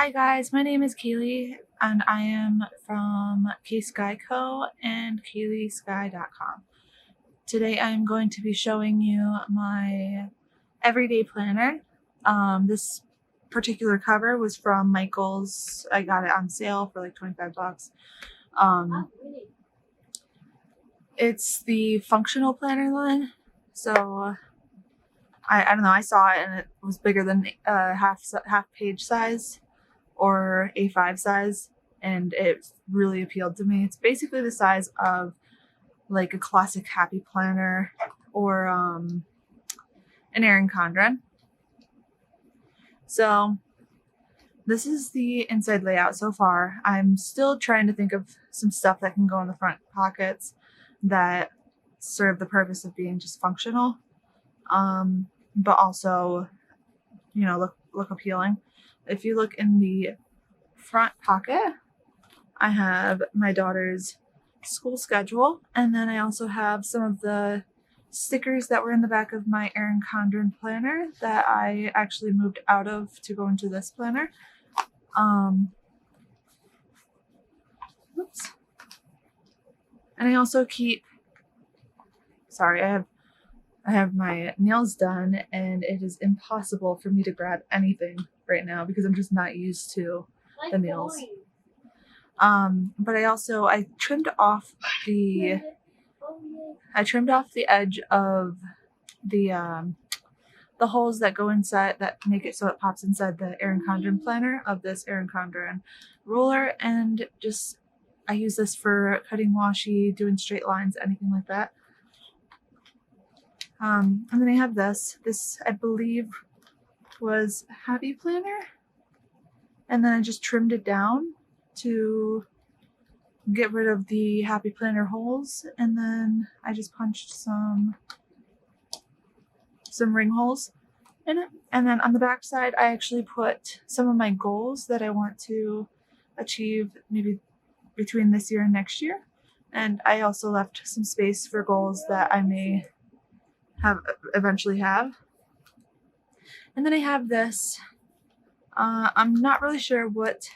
Hi guys, my name is Kaylee and I am from KSkyCo and KayleeSky.com. Today I'm going to be showing you my everyday planner. This particular cover was from Michael's. I got it on sale for like 25 bucks. It's the functional planner line. So I don't know, I saw it and it was bigger than half page size or A5 size, and it really appealed to me. It's basically the size of like a classic happy planner or an Erin Condren. So this is the inside layout so far. I'm still trying to think of some stuff that can go in the front pockets that serve the purpose of being just functional, but also, you know, look appealing. If you look in the front pocket, I have my daughter's school schedule, and then I also have some of the stickers that were in the back of my Erin Condren planner that I actually moved out of to go into this planner. Oops. And I also keep, sorry, I have my nails done and it is impossible for me to grab anything right now because I'm just not used to the nails. But I trimmed off the edge of the holes that go inside, that make it so it pops inside the Erin Condren planner of this Erin Condren ruler, and just I use this for cutting washi, doing straight lines, anything like that. And then I have this I believe was Happy Planner, and then I just trimmed it down to get rid of the Happy Planner holes, and then I just punched some ring holes in it. And then on the back side I actually put some of my goals that I want to achieve maybe between this year and next year, and I also left some space for goals that I may eventually have. And then I have this, I'm not really sure what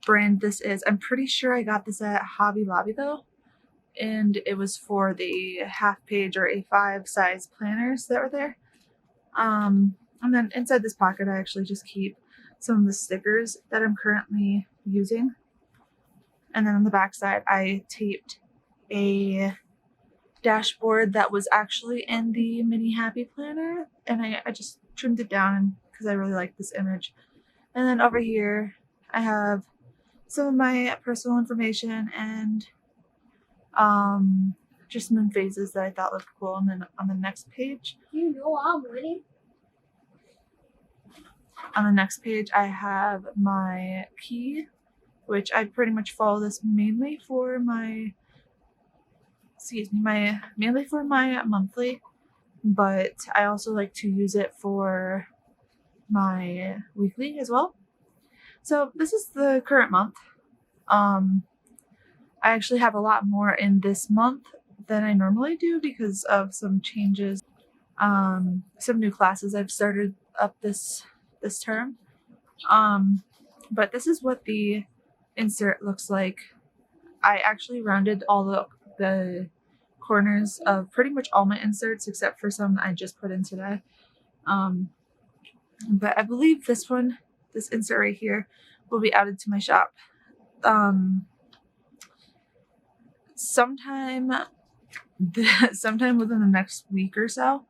brand this is. I'm pretty sure I got this at Hobby Lobby though, and it was for the half page or A5 size planners that were there. And then inside this pocket I actually just keep some of the stickers that I'm currently using. And then on the back side I taped a dashboard that was actually in the mini Happy Planner, and I just trimmed it down because I really like this image. And then over here I have some of my personal information and just moon phases that I thought looked cool. And then on the next page, you know I'm winning. On the next page I have my key, which I pretty much follow this mainly for my monthly, but I also like to use it for my weekly as well. So this is the current month. I actually have a lot more in this month than I normally do because of some changes, some new classes I've started up this term. But this is what the insert looks like. I actually rounded all the corners of pretty much all my inserts except for some I just put in today. But I believe this insert right here will be added to my shop sometime within the next week or so,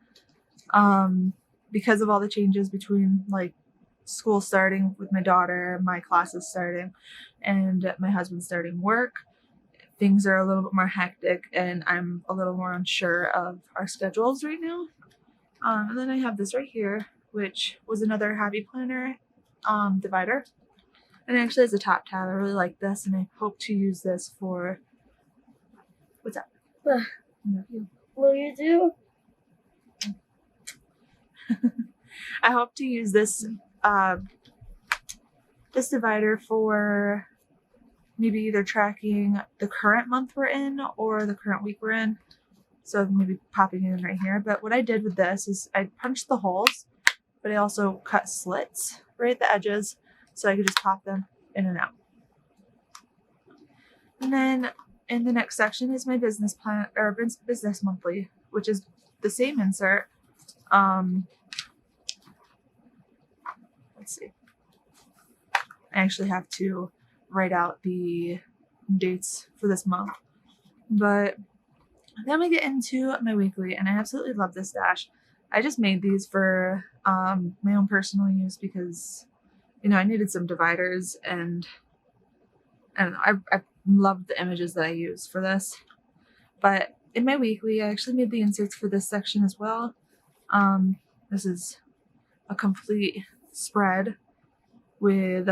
because of all the changes between like school starting with my daughter, my classes starting, and my husband starting work. Things are a little bit more hectic and I'm a little more unsure of our schedules right now. And then I have this right here, which was another Happy Planner divider, and it actually has a top tab. I really like this and I hope to use this for, what's up? What do you do? I hope to use this this divider for maybe either tracking the current month we're in or the current week we're in. So maybe popping it in right here. But what I did with this is I punched the holes, but I also cut slits right at the edges so I could just pop them in and out. And then in the next section is my business plan or business monthly, which is the same insert. Let's see. I actually have to write out the dates for this month. But then we get into my weekly, and I absolutely love this stash. I just made these for my own personal use because, you know, I needed some dividers, and I don't know, I love the images that I use for this. But in my weekly, I actually made the inserts for this section as well. This is a complete spread with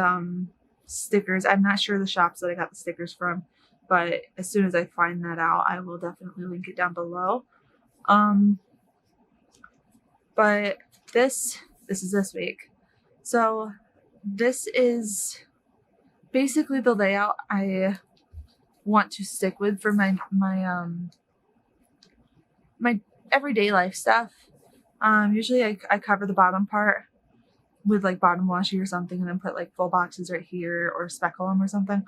stickers. I'm not sure the shops that I got the stickers from, but as soon as I find that out, I will definitely link it down below. But this is this week. So this is basically the layout I want to stick with for my everyday life stuff. Usually I cover the bottom part with like bottom washi or something, and then put like full boxes right here or speckle them or something.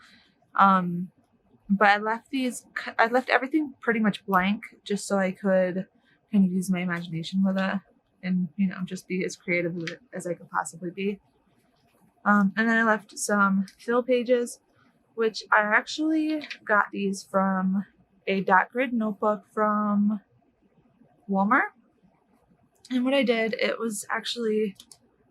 But I left everything pretty much blank just so I could kind of use my imagination with it, and, you know, just be as creative with it as I could possibly be. And then I left some fill pages, which I actually got these from a dot grid notebook from Walmart. And what I did, it was actually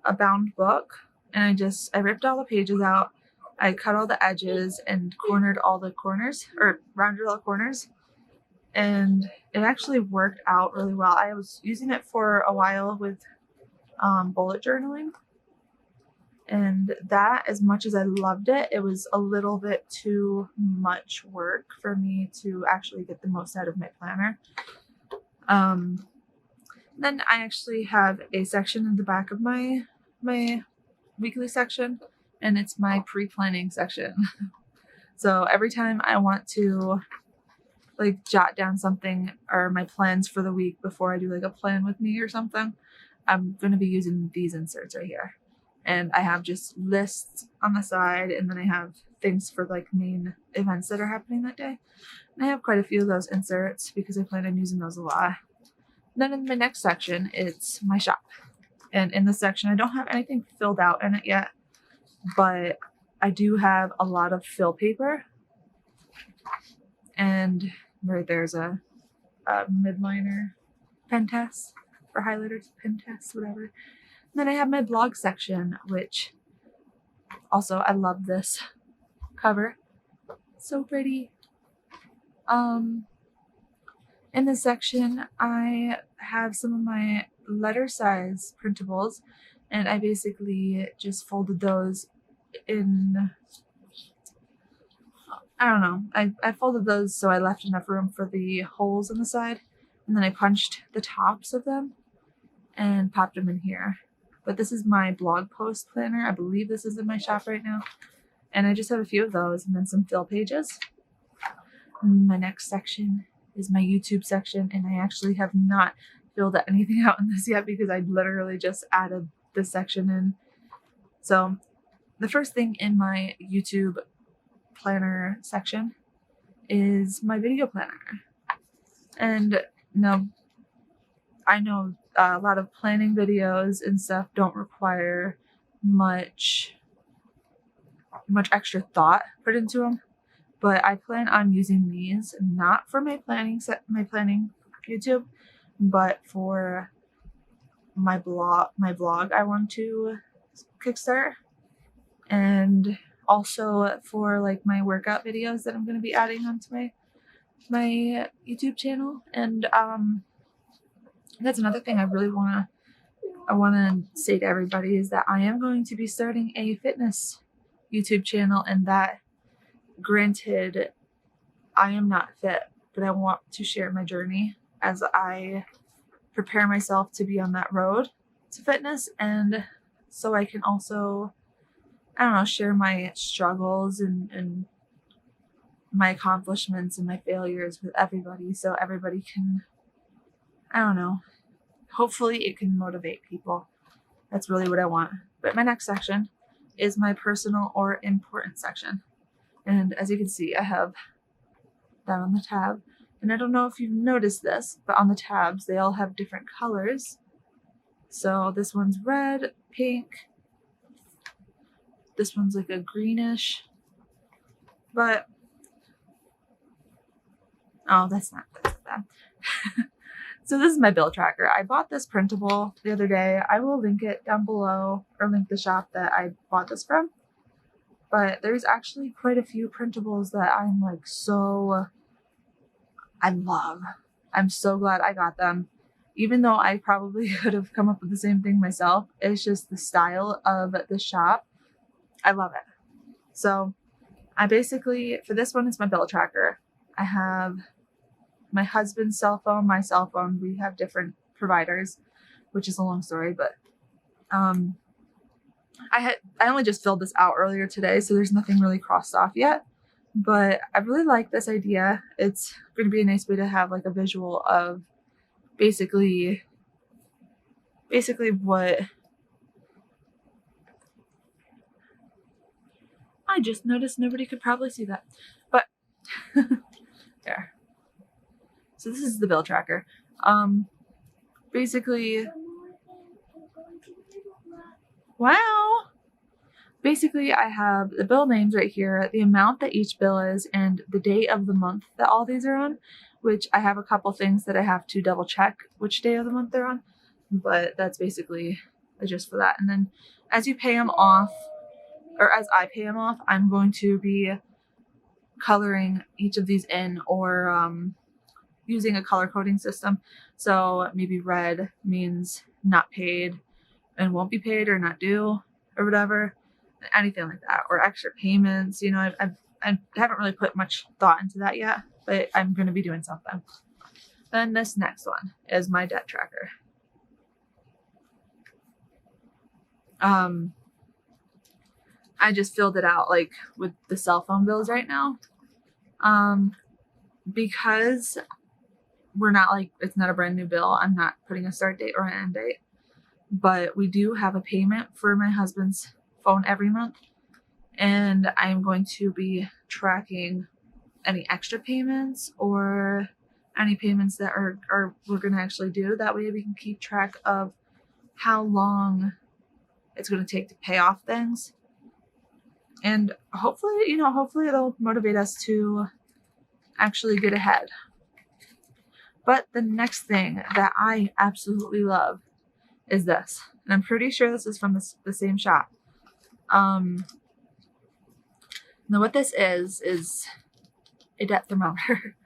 a bound book, and I ripped all the pages out. I cut all the edges and cornered all the corners, or rounded all the corners, and it actually worked out really well. I was using it for a while with bullet journaling, and that, as much as I loved it, it was a little bit too much work for me to actually get the most out of my planner. Then I actually have a section in the back of my weekly section, and it's my pre-planning section. So every time I want to like jot down something or my plans for the week before I do like a plan with me or something, I'm going to be using these inserts right here. And I have just lists on the side, and then I have things for like main events that are happening that day. And I have quite a few of those inserts because I plan on using those a lot. Then in my next section, it's my shop. And in this section, I don't have anything filled out in it yet, but I do have a lot of fill paper. And right there's a midliner pen test, or highlighters, pen test, whatever. And then I have my blog section, which also, I love this cover. So pretty. In this section, I have some of my letter size printables, and I basically just folded those in, I don't know, I folded those so I left enough room for the holes in the side, and then I punched the tops of them and popped them in here. But this is my blog post planner. I believe this is in my shop right now, and I just have a few of those, and then some fill pages. My next section is my YouTube section, and I actually have not filled anything out in this yet because I literally just added this section in. So the first thing in my YouTube planner section is my video planner. And now I know a lot of planning videos and stuff don't require much extra thought put into them, but I plan on using these not for my planning YouTube, but for my blog I want to kickstart, and also for like my workout videos that I'm going to be adding onto my YouTube channel. And that's another thing I want to say to everybody is that I am going to be starting a fitness YouTube channel, and that, granted, I am not fit, but I want to share my journey as I prepare myself to be on that road to fitness, and so I can also, I don't know, share my struggles and my accomplishments and my failures with everybody, so everybody can, I don't know, hopefully it can motivate people. That's really what I want. But my next section is my personal or important section. And as you can see, I have that on the tab. And I don't know if you've noticed this, but on the tabs, they all have different colors. So this one's red, pink. This one's like a greenish. But, oh, that's not bad. So this is my bill tracker. I bought this printable the other day. I will link it down below, or link the shop that I bought this from. But there's actually quite a few printables that I'm like I love. I'm so glad I got them. Even though I probably could have come up with the same thing myself, it's just the style of the shop. I love it. So I basically, for this one, it's my bill tracker. I have my husband's cell phone, my cell phone. We have different providers, which is a long story, but I only just filled this out earlier today, so there's nothing really crossed off yet. But I really like this idea. It's going to be a nice way to have like a visual of basically what I just noticed. Nobody could probably see that, but there. So this is the bill tracker. Basically, wow. Basically, I have the bill names right here, the amount that each bill is, and the day of the month that all these are on, which I have a couple things that I have to double check which day of the month they're on, but that's basically just for that. And then as you pay them off, or as I pay them off, I'm going to be coloring each of these in, or using a color coding system. So maybe red means not paid and won't be paid or not due or whatever. Anything like that, or extra payments. You know, I haven't really put much thought into that yet, but I'm going to be doing something. Then this next one is my debt tracker. I just filled it out like with the cell phone bills right now, because we're not like, it's not a brand new bill. I'm not putting a start date or an end date, but we do have a payment for my husband's phone every month, and I'm going to be tracking any extra payments or any payments that we're going to actually do. That way we can keep track of how long it's going to take to pay off things, and hopefully it'll motivate us to actually get ahead. But the next thing that I absolutely love is this, and I'm pretty sure this is from the same shop. Now what this is a debt thermometer.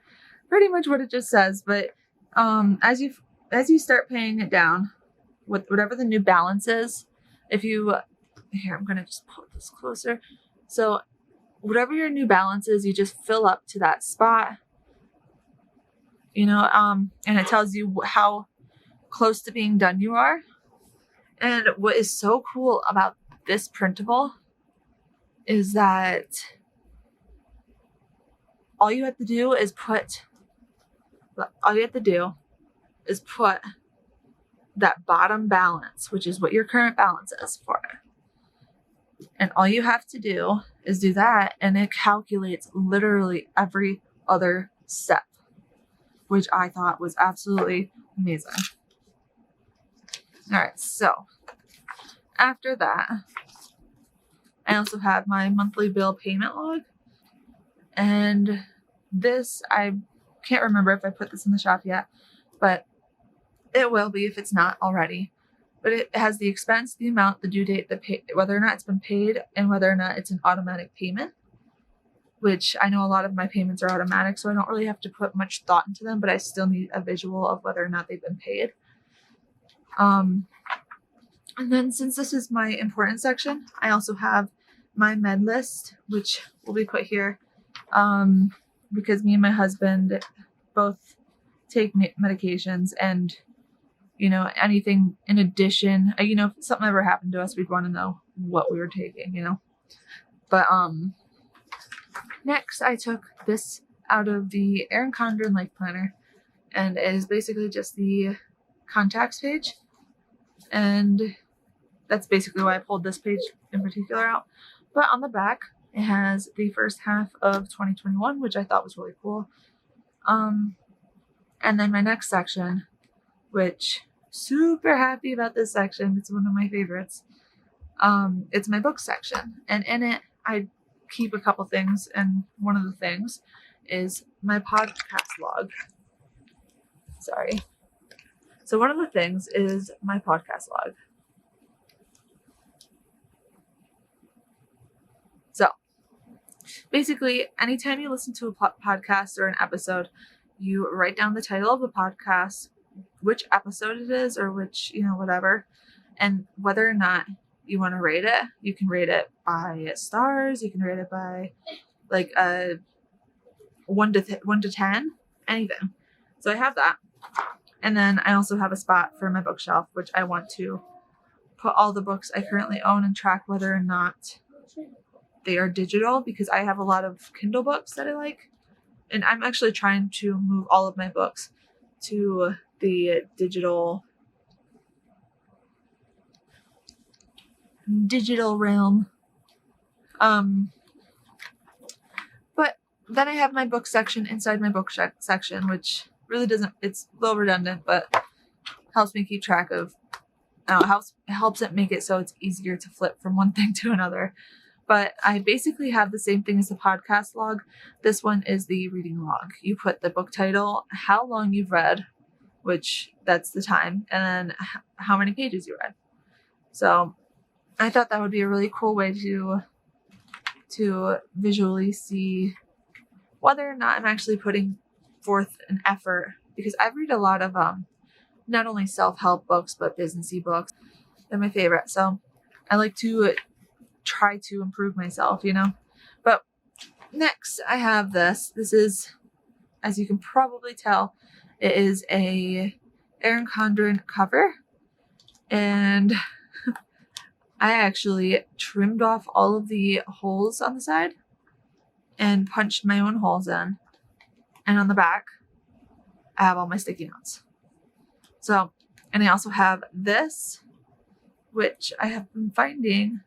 Pretty much what it just says, but as you start paying it down with whatever the new balance is, here I'm gonna just put this closer. So whatever your new balance is, you just fill up to that spot, you know, and it tells you how close to being done you are. And what is so cool about this printable is that all you have to do is put that bottom balance, which is what your current balance is for it. And all you have to do is do that, and it calculates literally every other step, which I thought was absolutely amazing. All right, so after that, I also have my monthly bill payment log. And this, I can't remember if I put this in the shop yet, but it will be if it's not already. But it has the expense, the amount, the due date, whether or not it's been paid, and whether or not it's an automatic payment, which I know a lot of my payments are automatic, so I don't really have to put much thought into them, but I still need a visual of whether or not they've been paid. And then since this is my important section, I also have my med list, which will be put here, because me and my husband both take medications, and you know, anything in addition, you know, if something ever happened to us, we'd want to know what we were taking, you know. But next I took this out of the Erin Condren Life Planner, and it is basically just the contacts page. And that's basically why I pulled this page in particular out. But on the back, it has the first half of 2021, which I thought was really cool. And then my next section, which super happy about this section. It's one of my favorites. It's my book section, and in it I keep a couple things, and one of the things is my podcast log. Sorry. So one of the things is my podcast log. So basically, anytime you listen to a podcast or an episode, you write down the title of the podcast, which episode it is, or which, whatever, and whether or not you want to rate it. You can rate it by stars. You can rate it by like a 1 to 10, anything. So I have that. And then I also have a spot for my bookshelf, which I want to put all the books I currently own and track whether or not they are digital, because I have a lot of Kindle books that I like. And I'm actually trying to move all of my books to the digital realm. But then I have my book section inside my book section, which really doesn't, it's a little redundant, but helps me keep track of, helps it make it so it's easier to flip from one thing to another. But I basically have the same thing as the podcast log. This one is the reading log. You put the book title, how long you've read, which that's the time, and then how many pages you read. So I thought that would be a really cool way to visually see whether or not I'm actually putting forth an effort, because I read a lot of not only self-help books but businessy books. They're my favorite. So I like to try to improve myself, But next I have this. This is, as you can probably tell, it is a Erin Condren cover, and I actually trimmed off all of the holes on the side and punched my own holes in. And on the back, I have all my sticky notes. So, and I also have this, which I have been finding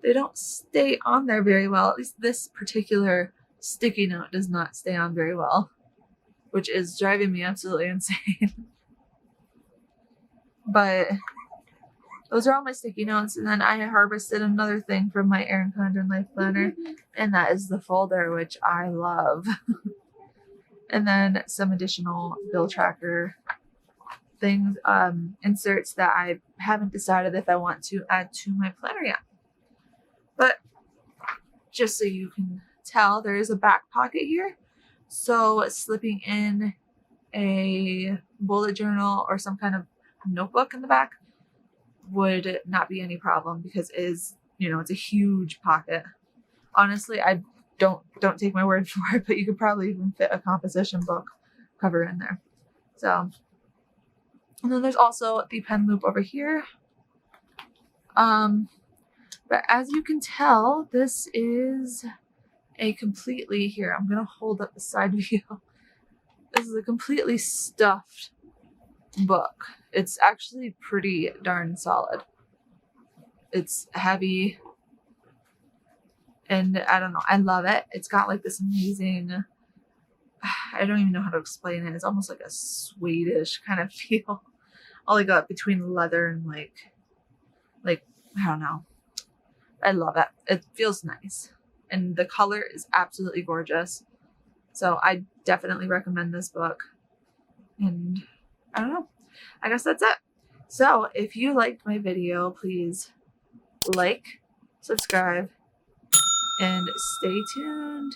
they don't stay on there very well. At least this particular sticky note does not stay on very well, which is driving me absolutely insane. But those are all my sticky notes. And then I harvested another thing from my Erin Condren Life Planner, and that is the folder, which I love. And then some additional bill tracker things, inserts that I haven't decided if I want to add to my planner yet. But just so you can tell, there is a back pocket here. So slipping in a bullet journal or some kind of notebook in the back would not be any problem, because it is, it's a huge pocket. Honestly, I don't take my word for it, but you could probably even fit a composition book cover in there. So, and then there's also the pen loop over here. But as you can tell, this is a completely, here, I'm going to hold up the side view. This is a completely stuffed book. It's actually pretty darn solid. It's heavy. And I don't know, I love it. It's got like this amazing, I don't even know how to explain it. It's almost like a Swedish kind of feel. All like between leather and like, I don't know. I love it. It feels nice. And the color is absolutely gorgeous. So I definitely recommend this book. And I don't know. I guess that's it. So if you liked my video, please like, subscribe, and stay tuned.